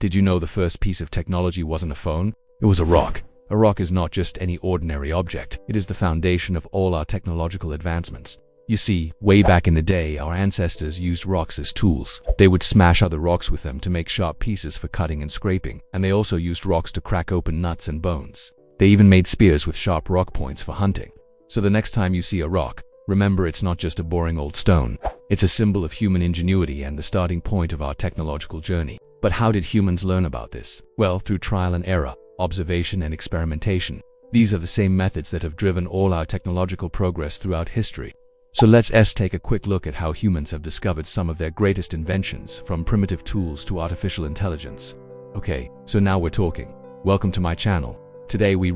Did you know the first piece of technology wasn't a phone? It was a rock. A rock is not just any ordinary object. It is the foundation of all our technological advancements. You see, way back in the day, our ancestors used rocks as tools. They would smash other rocks with them to make sharp pieces for cutting and scraping, and they also used rocks to crack open nuts and bones. They even made spears with sharp rock points for hunting. So the next time you see a rock, remember it's not just a boring old stone. It's a symbol of human ingenuity and the starting point of our technological journey. But how did humans learn about this? Well, through trial and error, observation and experimentation. These are the same methods that have driven all our technological progress throughout history. So let's take a quick look at how humans have discovered some of their greatest inventions, from primitive tools to artificial intelligence. Okay, so now we're talking. Welcome to my channel. Today we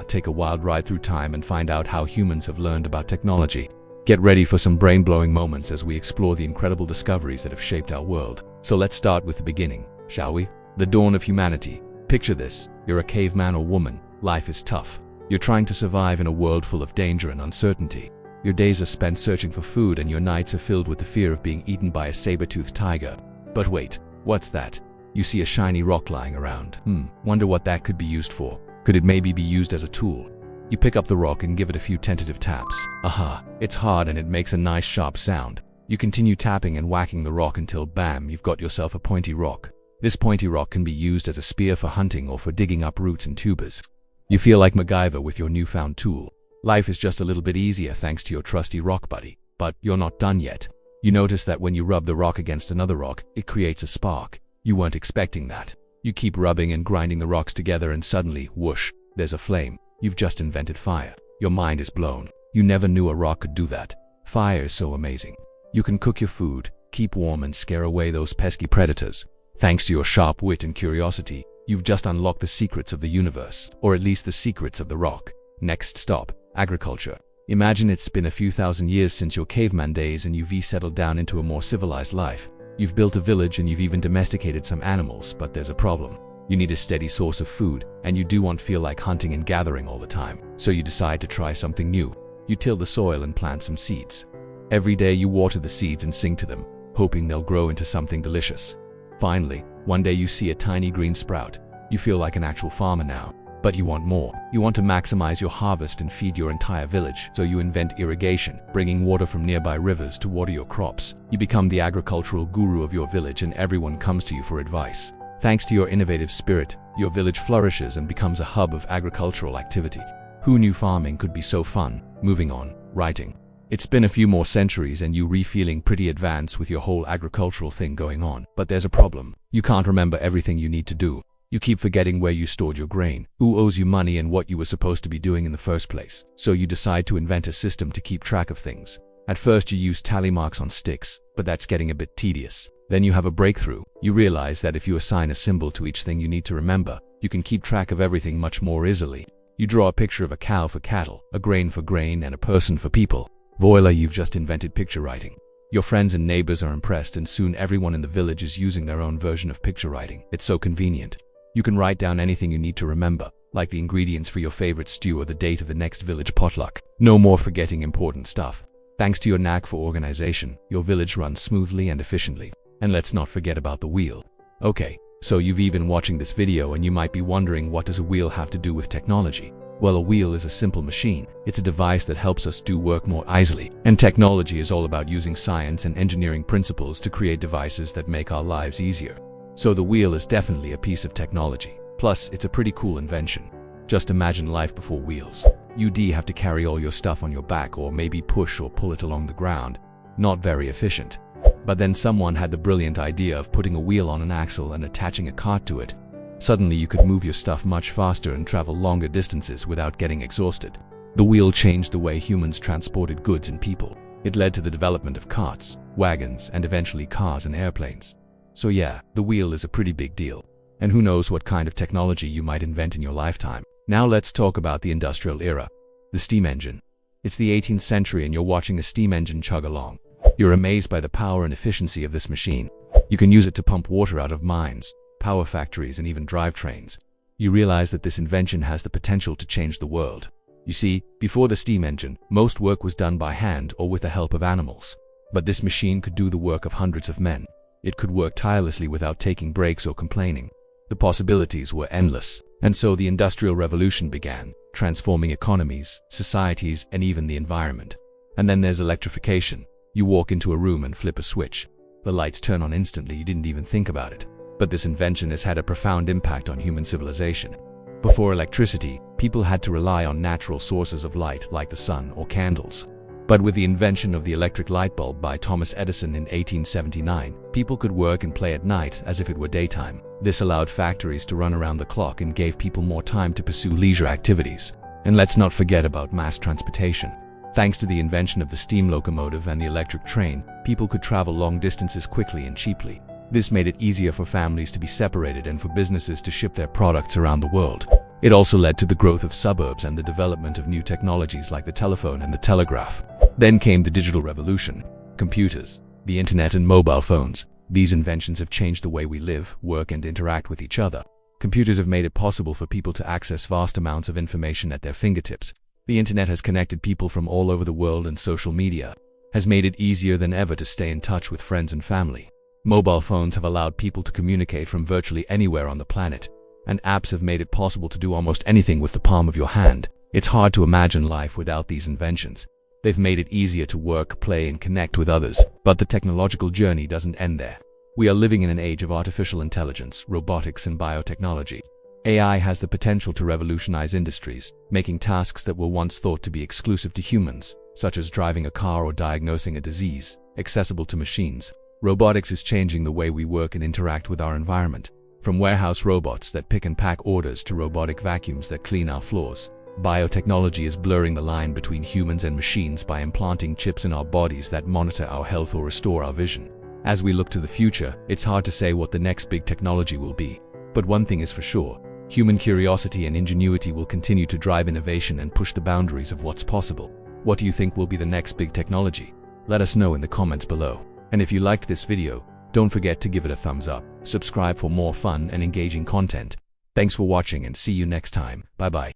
take a wild ride through time and find out how humans have learned about technology. Get ready for some brain-blowing moments as we explore the incredible discoveries that have shaped our world. So let's start with the beginning, shall we? The dawn of humanity. Picture this. You're a caveman or woman. Life is tough. You're trying to survive in a world full of danger and uncertainty. Your days are spent searching for food and your nights are filled with the fear of being eaten by a saber-toothed tiger. But wait, what's that? You see a shiny rock lying around. Wonder what that could be used for. Could it maybe be used as a tool? You pick up the rock and give it a few tentative taps. Aha, it's hard and it makes a nice sharp sound. You continue tapping and whacking the rock until bam, you've got yourself a pointy rock. This pointy rock can be used as a spear for hunting or for digging up roots and tubers. You feel like MacGyver with your newfound tool. Life is just a little bit easier thanks to your trusty rock buddy. But you're not done yet. You notice that when you rub the rock against another rock, it creates a spark. You weren't expecting that. You keep rubbing and grinding the rocks together and suddenly, whoosh, there's a flame. You've just invented fire. Your mind is blown. You never knew a rock could do that. Fire is so amazing. You can cook your food, keep warm and scare away those pesky predators. Thanks to your sharp wit and curiosity, you've just unlocked the secrets of the universe, or at least the secrets of the rock. Next stop. Agriculture. Imagine it's been a few thousand years since your caveman days and you've settled down into a more civilized life. You've built a village and you've even domesticated some animals, but there's a problem. You need a steady source of food, and you don't feel like hunting and gathering all the time. So you decide to try something new. You till the soil and plant some seeds. Every day you water the seeds and sing to them, hoping they'll grow into something delicious. Finally, one day you see a tiny green sprout. You feel like an actual farmer now. But you want more. You want to maximize your harvest and feed your entire village, so you invent irrigation, bringing water from nearby rivers to water your crops. You become the agricultural guru of your village and everyone comes to you for advice. Thanks to your innovative spirit, your village flourishes and becomes a hub of agricultural activity. Who knew farming could be so fun? Moving on, writing. It's been a few more centuries and you're feeling pretty advanced with your whole agricultural thing going on. But there's a problem. You can't remember everything you need to do. You keep forgetting where you stored your grain, who owes you money and what you were supposed to be doing in the first place. So you decide to invent a system to keep track of things. At first you use tally marks on sticks, but that's getting a bit tedious. Then you have a breakthrough. You realize that if you assign a symbol to each thing you need to remember, you can keep track of everything much more easily. You draw a picture of a cow for cattle, a grain for grain, and a person for people. Voila, you've just invented picture writing. Your friends and neighbors are impressed and soon everyone in the village is using their own version of picture writing. It's so convenient. You can write down anything you need to remember, like the ingredients for your favorite stew or the date of the next village potluck. No more forgetting important stuff. Thanks to your knack for organization, your village runs smoothly and efficiently. And let's not forget about the wheel. Okay, so you've been watching this video and you might be wondering, what does a wheel have to do with technology? Well, a wheel is a simple machine. It's a device that helps us do work more easily. And technology is all about using science and engineering principles to create devices that make our lives easier. So the wheel is definitely a piece of technology. Plus, it's a pretty cool invention. Just imagine life before wheels. You'd have to carry all your stuff on your back or maybe push or pull it along the ground. Not very efficient. But then someone had the brilliant idea of putting a wheel on an axle and attaching a cart to it. Suddenly you could move your stuff much faster and travel longer distances without getting exhausted. The wheel changed the way humans transported goods and people. It led to the development of carts, wagons, and eventually cars and airplanes. So yeah, the wheel is a pretty big deal. And who knows what kind of technology you might invent in your lifetime. Now let's talk about the industrial era. The steam engine. It's the 18th century and you're watching a steam engine chug along. You're amazed by the power and efficiency of this machine. You can use it to pump water out of mines, power factories, and even drivetrains. You realize that this invention has the potential to change the world. You see, before the steam engine, most work was done by hand or with the help of animals. But this machine could do the work of hundreds of men. It could work tirelessly without taking breaks or complaining. The possibilities were endless. And so the Industrial Revolution began, transforming economies, societies, and even the environment. And then there's electrification. You walk into a room and flip a switch. The lights turn on instantly, you didn't even think about it. But this invention has had a profound impact on human civilization. Before electricity, people had to rely on natural sources of light like the sun or candles. But with the invention of the electric light bulb by Thomas Edison in 1879, people could work and play at night as if it were daytime. This allowed factories to run around the clock and gave people more time to pursue leisure activities. And let's not forget about mass transportation. Thanks to the invention of the steam locomotive and the electric train, people could travel long distances quickly and cheaply. This made it easier for families to be separated and for businesses to ship their products around the world. It also led to the growth of suburbs and the development of new technologies like the telephone and the telegraph. Then came the digital revolution. Computers, the internet and mobile phones. These inventions have changed the way we live, work and interact with each other. Computers have made it possible for people to access vast amounts of information at their fingertips. The internet has connected people from all over the world, and social media has made it easier than ever to stay in touch with friends and family. Mobile phones have allowed people to communicate from virtually anywhere on the planet, and apps have made it possible to do almost anything with the palm of your hand. It's hard to imagine life without these inventions. They've made it easier to work, play, and connect with others. But the technological journey doesn't end there. We are living in an age of artificial intelligence, robotics, and biotechnology. AI has the potential to revolutionize industries, making tasks that were once thought to be exclusive to humans, such as driving a car or diagnosing a disease, accessible to machines. Robotics is changing the way we work and interact with our environment. From warehouse robots that pick and pack orders to robotic vacuums that clean our floors. Biotechnology is blurring the line between humans and machines by implanting chips in our bodies that monitor our health or restore our vision. As we look to the future, it's hard to say what the next big technology will be. But one thing is for sure, human curiosity and ingenuity will continue to drive innovation and push the boundaries of what's possible. What do you think will be the next big technology? Let us know in the comments below. And if you liked this video, don't forget to give it a thumbs up, subscribe for more fun and engaging content. Thanks for watching and see you next time. Bye bye.